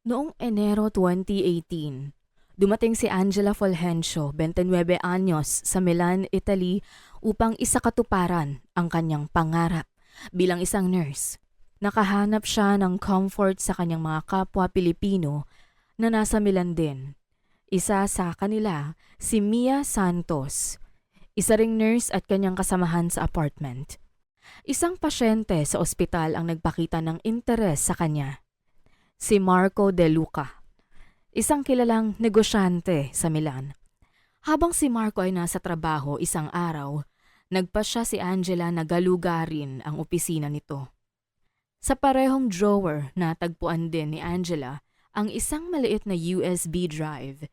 Noong Enero 2018, dumating si Angela Fulgencio, 29 anyos, sa Milan, Italy upang isakatuparan ang kanyang pangarap bilang isang nurse. Nakahanap siya ng comfort sa kanyang mga kapwa Pilipino na nasa Milan din. Isa sa kanila, si Mia Santos, isa ring nurse at kanyang kasamahan sa apartment. Isang pasyente sa ospital ang nagpakita ng interes sa kanya, si Marco De Luca, isang kilalang negosyante sa Milan. Habang si Marco ay nasa trabaho isang araw, nagpasya si Angela na galugarin ang opisina nito. Sa parehong drawer natagpuan din ni Angela ang isang maliit na USB drive.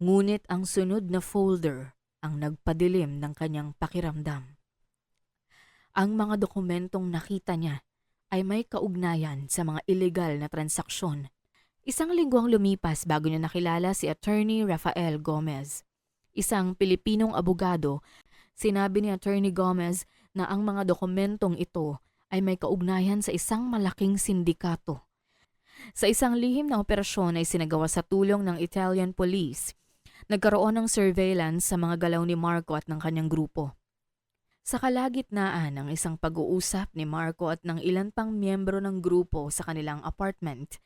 Ngunit ang sunod na folder ang nagpadilim ng kanyang pakiramdam. Ang mga dokumentong nakita niya ay may kaugnayan sa mga illegal na transaksyon. Isang linggo ang lumipas bago niya nakilala si Attorney Rafael Gomez, isang Pilipinong abogado. Sinabi ni Attorney Gomez na ang mga dokumentong ito ay may kaugnayan sa isang malaking sindikato. Sa isang lihim na operasyon ay sinagawa sa tulong ng Italian police. Nagkaroon ng surveillance sa mga galaw ni Marco at ng kanyang grupo. Sa kalagitnaan ng isang pag-uusap ni Marco at ng ilan pang miyembro ng grupo sa kanilang apartment,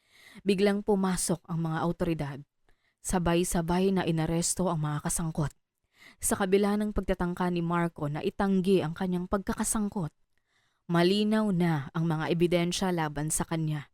biglang pumasok ang mga awtoridad. Sabay-sabay na inaresto ang mga kasangkot. Sa kabila ng pagtatangka ni Marco na itanggi ang kanyang pagkakasangkot, malinaw na ang mga ebidensya laban sa kanya.